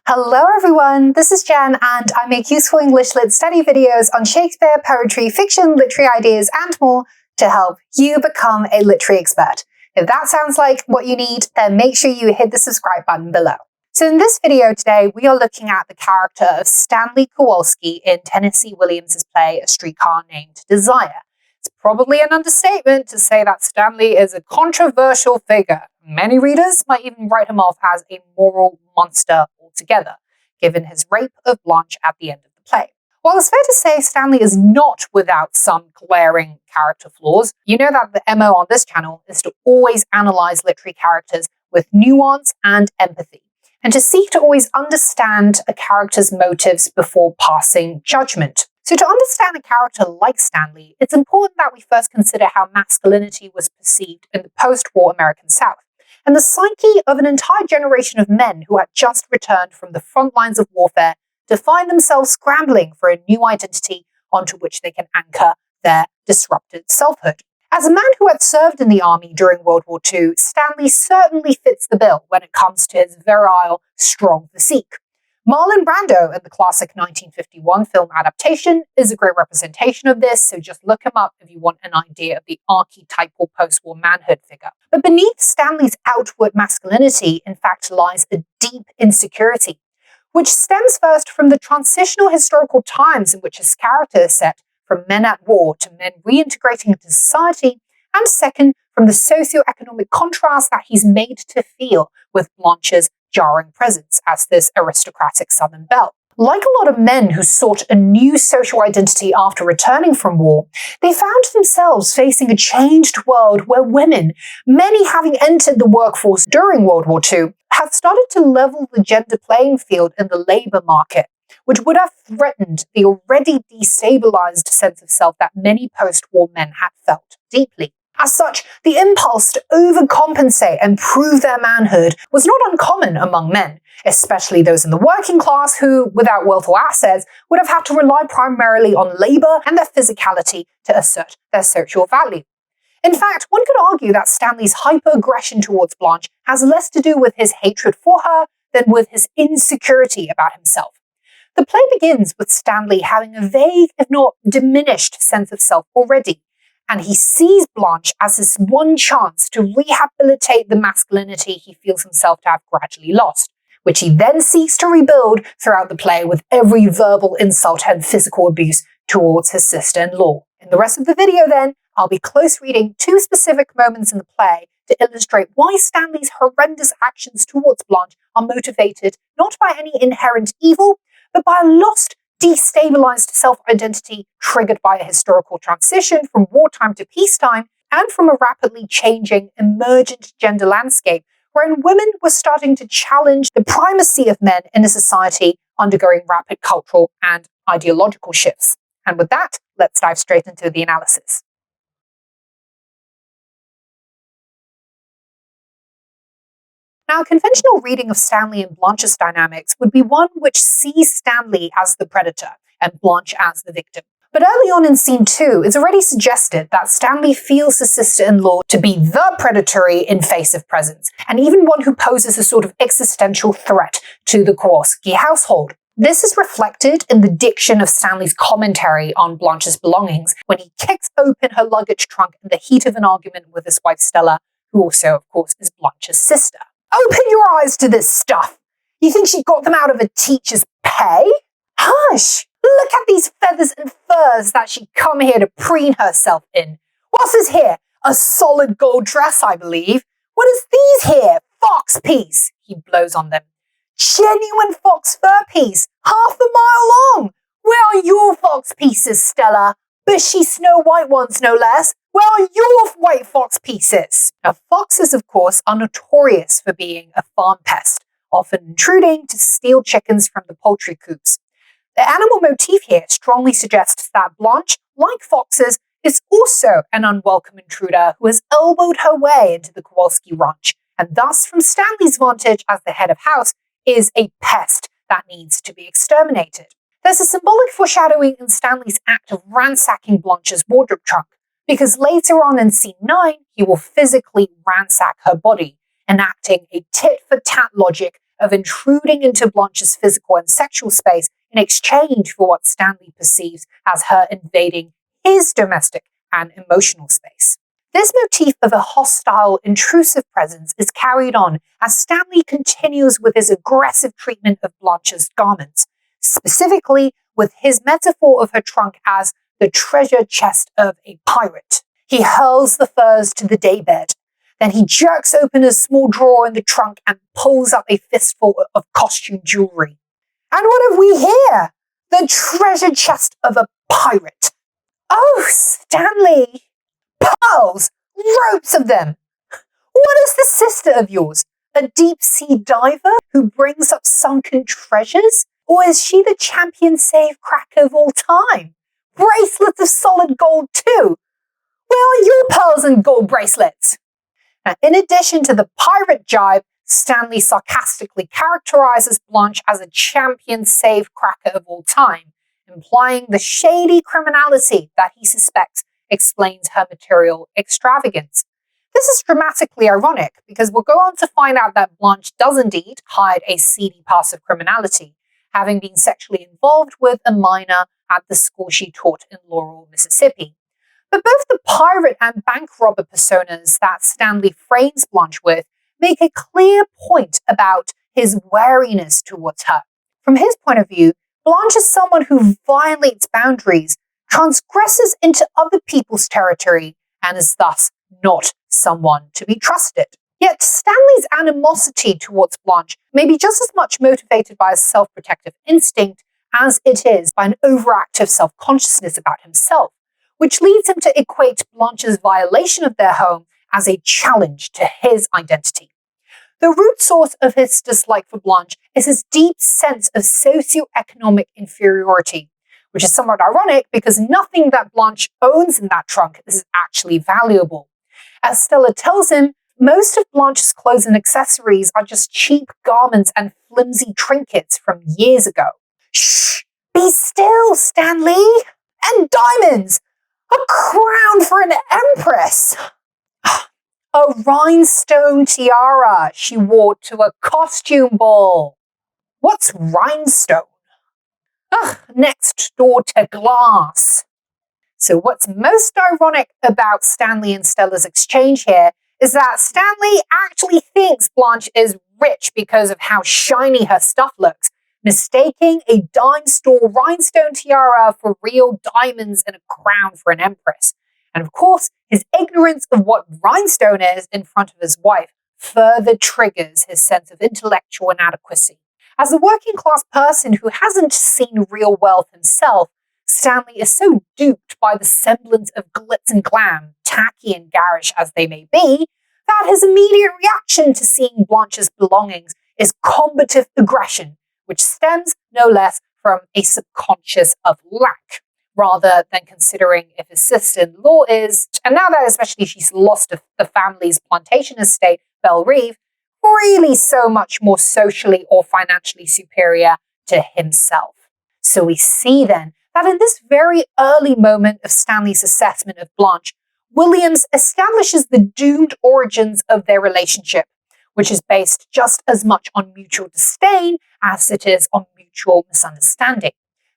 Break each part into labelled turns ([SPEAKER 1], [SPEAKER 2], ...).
[SPEAKER 1] Hello everyone, this is Jen and I make useful English Lit study videos on Shakespeare, poetry, fiction, literary ideas and more to help you become a literary expert. If that sounds like what you need, then make sure you hit the subscribe button below. So in this video today, we are looking at the character of Stanley Kowalski in Tennessee Williams' play A Streetcar Named Desire. It's probably an understatement to say that Stanley is a controversial figure. Many readers might even write him off as a moral monster altogether, given his rape of Blanche at the end of the play. While it's fair to say Stanley is not without some glaring character flaws, you know that the MO on this channel is to always analyze literary characters with nuance and empathy, and to seek to always understand a character's motives before passing judgment. So to understand a character like Stanley, it's important that we first consider how masculinity was perceived in the post-war American South, and the psyche of an entire generation of men who had just returned from the front lines of warfare to find themselves scrambling for a new identity onto which they can anchor their disrupted selfhood. As a man who had served in the army during World War II, Stanley certainly fits the bill when it comes to his virile, strong physique. Marlon Brando in the classic 1951 film adaptation is a great representation of this, so just look him up if you want an idea of the archetypal post-war manhood figure. But beneath Stanley's outward masculinity, in fact, lies a deep insecurity, which stems first from the transitional historical times in which his character is set from men at war to men reintegrating into society, and second, from the socio-economic contrast that he's made to feel with Blanche's jarring presence as this aristocratic Southern belle. Like a lot of men who sought a new social identity after returning from war, they found themselves facing a changed world where women, many having entered the workforce during World War II, had started to level the gender playing field in the labour market, which would have threatened the already destabilized sense of self that many post-war men had felt deeply. As such, the impulse to overcompensate and prove their manhood was not uncommon among men, especially those in the working class who, without wealth or assets, would have had to rely primarily on labour and their physicality to assert their social value. In fact, one could argue that Stanley's hyper-aggression towards Blanche has less to do with his hatred for her than with his insecurity about himself. The play begins with Stanley having a vague, if not diminished, sense of self already, and he sees Blanche as his one chance to rehabilitate the masculinity he feels himself to have gradually lost, which he then seeks to rebuild throughout the play with every verbal insult and physical abuse towards his sister-in-law. In the rest of the video then, I'll be close reading two specific moments in the play to illustrate why Stanley's horrendous actions towards Blanche are motivated not by any inherent evil, but by a lost, destabilized self-identity triggered by a historical transition from wartime to peacetime and from a rapidly changing emergent gender landscape wherein women were starting to challenge the primacy of men in a society undergoing rapid cultural and ideological shifts. And with that, let's dive straight into the analysis. Now, a conventional reading of Stanley and Blanche's dynamics would be one which sees Stanley as the predator and Blanche as the victim. But early on in scene 2, it's already suggested that Stanley feels his sister-in-law to be the predatory invasive presence, and even one who poses a sort of existential threat to the Kowalski household. This is reflected in the diction of Stanley's commentary on Blanche's belongings when he kicks open her luggage trunk in the heat of an argument with his wife Stella, who also, of course, is Blanche's sister. Open your eyes to this stuff! You think she got them out of a teacher's pay? Hush! Look at these feathers and furs that she come here to preen herself in. What's this here? A solid gold dress, I believe. What is these here? Fox piece! He blows on them. Genuine fox fur piece, half a mile long! Where are your fox pieces, Stella? Bushy Snow White ones, no less. Where are your white fox pieces? Now, foxes, of course, are notorious for being a farm pest, often intruding to steal chickens from the poultry coops. The animal motif here strongly suggests that Blanche, like foxes, is also an unwelcome intruder who has elbowed her way into the Kowalski ranch, and thus, from Stanley's vantage as the head of house, is a pest that needs to be exterminated. There's a symbolic foreshadowing in Stanley's act of ransacking Blanche's wardrobe trunk, because later on in scene 9, he will physically ransack her body, enacting a tit-for-tat logic of intruding into Blanche's physical and sexual space in exchange for what Stanley perceives as her invading his domestic and emotional space. This motif of a hostile, intrusive presence is carried on as Stanley continues with his aggressive treatment of Blanche's garments, specifically with his metaphor of her trunk as the treasure chest of a pirate. He hurls the furs to the daybed. Then he jerks open a small drawer in the trunk and pulls up a fistful of costume jewelry. And what have we here? The treasure chest of a pirate. Oh, Stanley! Pearls! Ropes of them! What is this sister of yours? A deep-sea diver who brings up sunken treasures? Or is she the champion safecracker of all time? Bracelets of solid gold too! Where are your pearls and gold bracelets? Now, in addition to the pirate jibe, Stanley sarcastically characterizes Blanche as a champion safecracker of all time, implying the shady criminality that he suspects explains her material extravagance. This is dramatically ironic because we'll go on to find out that Blanche does indeed hide a seedy past of criminality, having been sexually involved with a minor at the school she taught in Laurel, Mississippi. But both the pirate and bank robber personas that Stanley frames Blanche with make a clear point about his wariness towards her. From his point of view, Blanche is someone who violates boundaries, transgresses into other people's territory, and is thus not someone to be trusted. Yet Stanley's animosity towards Blanche may be just as much motivated by a self-protective instinct as it is by an overactive self-consciousness about himself, which leads him to equate Blanche's violation of their home as a challenge to his identity. The root source of his dislike for Blanche is his deep sense of socioeconomic inferiority, which is somewhat ironic because nothing that Blanche owns in that trunk is actually valuable. As Stella tells him, most of Blanche's clothes and accessories are just cheap garments and flimsy trinkets from years ago. Shh! Be still, Stanley! And diamonds! A crown for an empress! A rhinestone tiara she wore to a costume ball. What's rhinestone? Next door to glass. So what's most ironic about Stanley and Stella's exchange here is that Stanley actually thinks Blanche is rich because of how shiny her stuff looks, mistaking a dime store rhinestone tiara for real diamonds and a crown for an empress. And of course, his ignorance of what rhinestone is in front of his wife further triggers his sense of intellectual inadequacy. As a working class person who hasn't seen real wealth himself, Stanley is so duped by the semblance of glitz and glam, tacky and garish as they may be, that his immediate reaction to seeing Blanche's belongings is combative aggression, which stems no less from a subconscious of lack, rather than considering if his sister-in-law is, and now that especially she's lost the family's plantation estate, Belle Reve, really so much more socially or financially superior to himself. So we see then that in this very early moment of Stanley's assessment of Blanche, Williams establishes the doomed origins of their relationship, which is based just as much on mutual disdain as it is on mutual misunderstanding,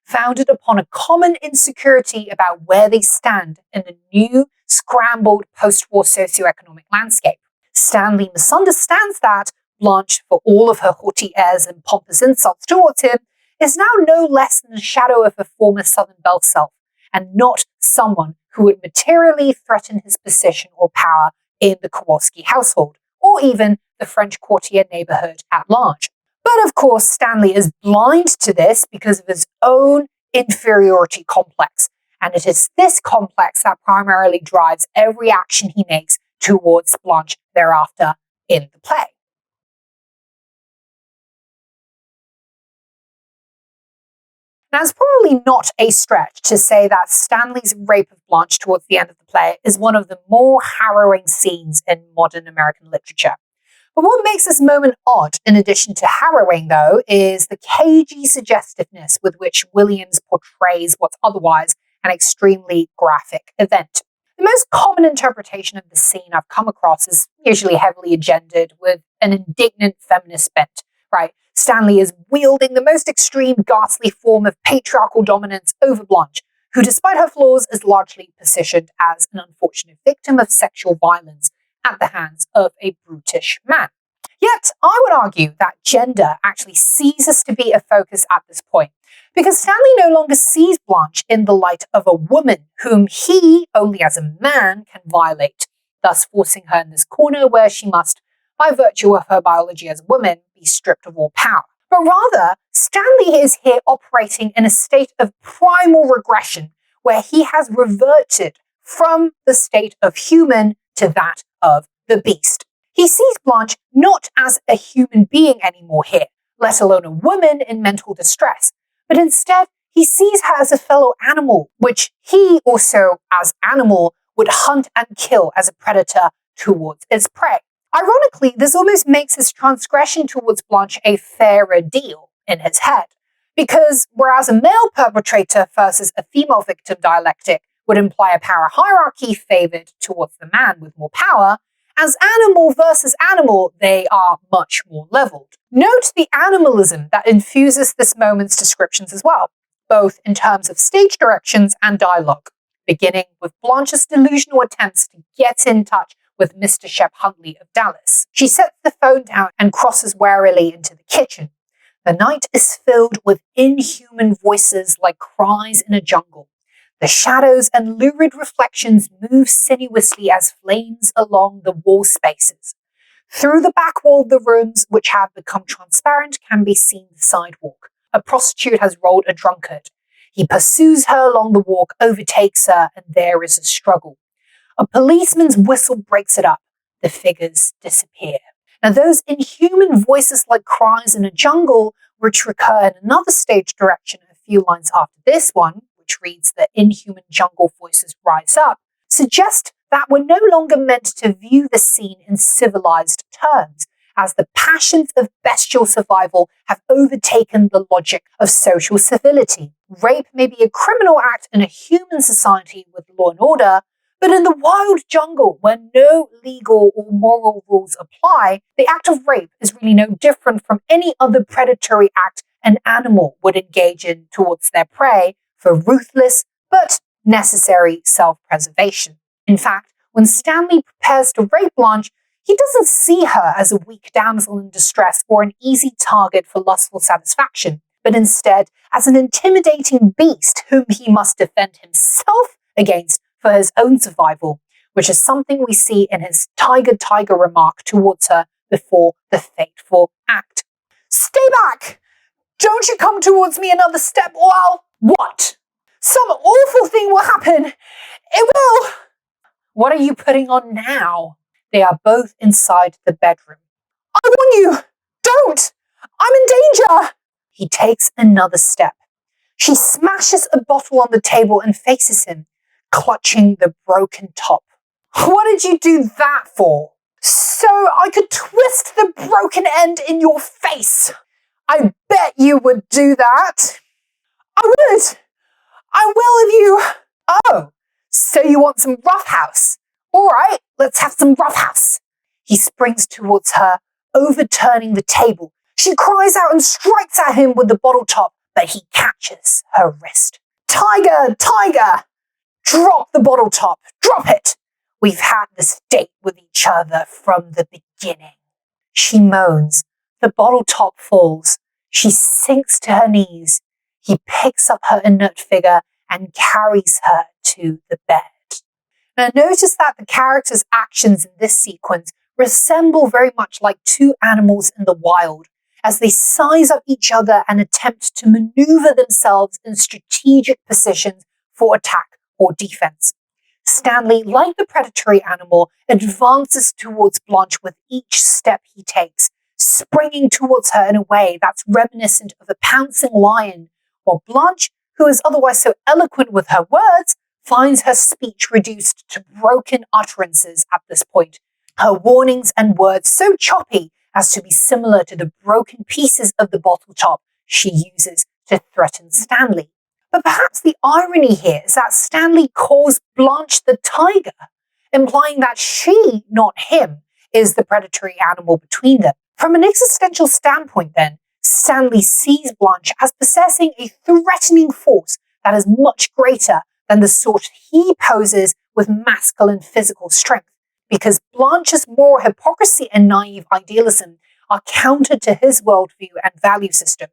[SPEAKER 1] founded upon a common insecurity about where they stand in the new, scrambled post-war socioeconomic landscape. Stanley misunderstands that Blanche, for all of her haughty airs and pompous insults towards him, is now no less than a shadow of her former Southern Belle self, and not someone who would materially threaten his position or power in the Kowalski household, or even the French courtier neighborhood at large. But of course, Stanley is blind to this because of his own inferiority complex, and it is this complex that primarily drives every action he makes towards Blanche thereafter in the play. Now, it's probably not a stretch to say that Stanley's rape of Blanche towards the end of the play is one of the more harrowing scenes in modern American literature. But what makes this moment odd, in addition to harrowing, though, is the cagey suggestiveness with which Williams portrays what's otherwise an extremely graphic event. The most common interpretation of the scene I've come across is usually heavily agendered with an indignant feminist bent, right? Stanley is wielding the most extreme, ghastly form of patriarchal dominance over Blanche, who, despite her flaws, is largely positioned as an unfortunate victim of sexual violence at the hands of a brutish man. Yet, I would argue that gender actually ceases to be a focus at this point, because Stanley no longer sees Blanche in the light of a woman whom he, only as a man, can violate, thus forcing her in this corner where she must, by virtue of her biology as a woman, be stripped of all power. But rather, Stanley is here operating in a state of primal regression, where he has reverted from the state of human to that of the beast. He sees Blanche not as a human being anymore here, let alone a woman in mental distress, but instead he sees her as a fellow animal, which he also, as animal, would hunt and kill as a predator towards its prey. Ironically, this almost makes his transgression towards Blanche a fairer deal in his head, because whereas a male perpetrator versus a female victim dialectic would imply a power hierarchy favored towards the man with more power, as animal versus animal, they are much more leveled. Note the animalism that infuses this moment's descriptions as well, both in terms of stage directions and dialogue, beginning with Blanche's delusional attempts to get in touch with Mr. Shep Huntley of Dallas. She sets the phone down and crosses warily into the kitchen. The night is filled with inhuman voices like cries in a jungle. The shadows and lurid reflections move sinuously as flames along the wall spaces. Through the back wall of the rooms, which have become transparent, can be seen the sidewalk. A prostitute has rolled a drunkard. He pursues her along the walk, overtakes her, and there is a struggle. A policeman's whistle breaks it up. The figures disappear. Now, those inhuman voices like cries in a jungle, which recur in another stage direction a few lines after this one, which reads the inhuman jungle voices rise up, suggest that we're no longer meant to view the scene in civilized terms, as the passions of bestial survival have overtaken the logic of social civility. Rape may be a criminal act in a human society with law and order, but in the wild jungle, where no legal or moral rules apply, the act of rape is really no different from any other predatory act an animal would engage in towards their prey for ruthless but necessary self-preservation. In fact, when Stanley prepares to rape Blanche, he doesn't see her as a weak damsel in distress or an easy target for lustful satisfaction, but instead as an intimidating beast whom he must defend himself against for his own survival, which is something we see in his tiger remark towards her before the fateful act. "Stay back! Don't you come towards me another step or I'll..." "What? Some awful thing will happen! It will!" "What are you putting on now?" They are both inside the bedroom. "I warn you! Don't! I'm in danger!" He takes another step. She smashes a bottle on the table and faces him, clutching the broken top. "What did you do that for?" "So I could twist the broken end in your face." "I bet you would do that." "I would. I will if you..." "Oh, so you want some roughhouse? All right, let's have some roughhouse." He springs towards her, overturning the table. She cries out and strikes at him with the bottle top, but he catches her wrist. "Tiger, tiger! Drop the bottle top. Drop it. We've had this date with each other from the beginning." She moans. The bottle top falls. She sinks to her knees. He picks up her inert figure and carries her to the bed. Now notice that the characters' actions in this sequence resemble very much like two animals in the wild, as they size up each other and attempt to maneuver themselves in strategic positions for attack or defense. Stanley, like the predatory animal, advances towards Blanche with each step he takes, springing towards her in a way that's reminiscent of a pouncing lion, while Blanche, who is otherwise so eloquent with her words, finds her speech reduced to broken utterances at this point, her warnings and words so choppy as to be similar to the broken pieces of the bottle top she uses to threaten Stanley. But perhaps the irony here is that Stanley calls Blanche the tiger, implying that she, not him, is the predatory animal between them. From an existential standpoint, then, Stanley sees Blanche as possessing a threatening force that is much greater than the sort he poses with masculine physical strength, because Blanche's moral hypocrisy and naive idealism are counter to his worldview and value system,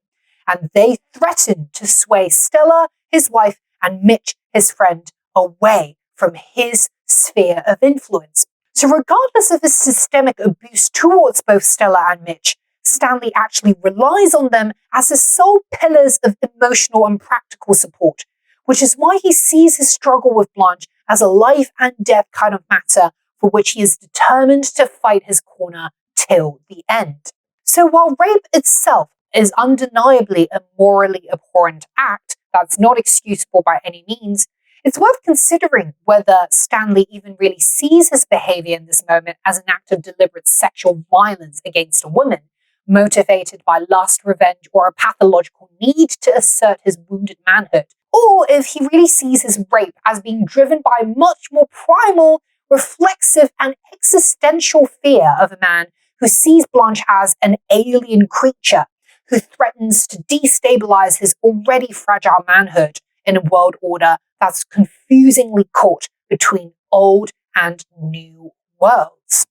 [SPEAKER 1] and they threaten to sway Stella, his wife, and Mitch, his friend, away from his sphere of influence. So regardless of his systemic abuse towards both Stella and Mitch, Stanley actually relies on them as his sole pillars of emotional and practical support, which is why he sees his struggle with Blanche as a life and death kind of matter for which he is determined to fight his corner till the end. So while rape itself is undeniably a morally abhorrent act that's not excusable by any means, it's worth considering whether Stanley even really sees his behavior in this moment as an act of deliberate sexual violence against a woman, motivated by lust, revenge, or a pathological need to assert his wounded manhood, or if he really sees his rape as being driven by a much more primal, reflexive, and existential fear of a man who sees Blanche as an alien creature who threatens to destabilize his already fragile manhood in a world order that's confusingly caught between old and new worlds.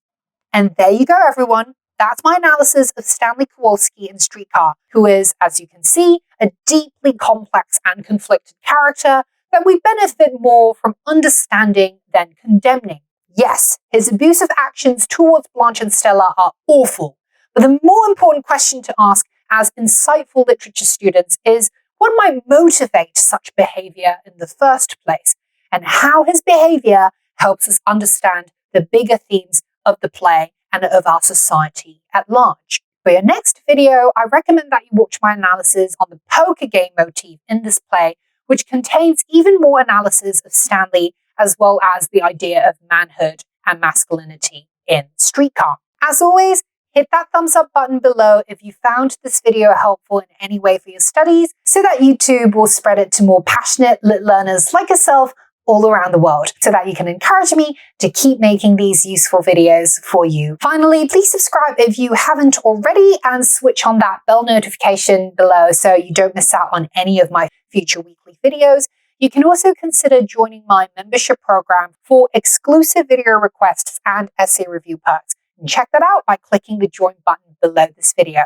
[SPEAKER 1] And there you go, everyone. That's my analysis of Stanley Kowalski in Streetcar, who is, as you can see, a deeply complex and conflicted character that we benefit more from understanding than condemning. Yes, his abusive actions towards Blanche and Stella are awful, but the more important question to ask as insightful literature students is what might motivate such behavior in the first place, and how his behavior helps us understand the bigger themes of the play and of our society at large. For your next video, I recommend that you watch my analysis on the poker game motif in this play, which contains even more analysis of Stanley as well as the idea of manhood and masculinity in Streetcar. As always, hit that thumbs up button below if you found this video helpful in any way for your studies, so that YouTube will spread it to more passionate lit learners like yourself all around the world, so that you can encourage me to keep making these useful videos for you. Finally, please subscribe if you haven't already and switch on that bell notification below so you don't miss out on any of my future weekly videos. You can also consider joining my membership program for exclusive video requests and essay review perks. And check that out by clicking the join button below this video.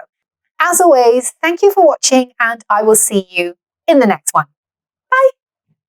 [SPEAKER 1] As always, thank you for watching, and I will see you in the next one.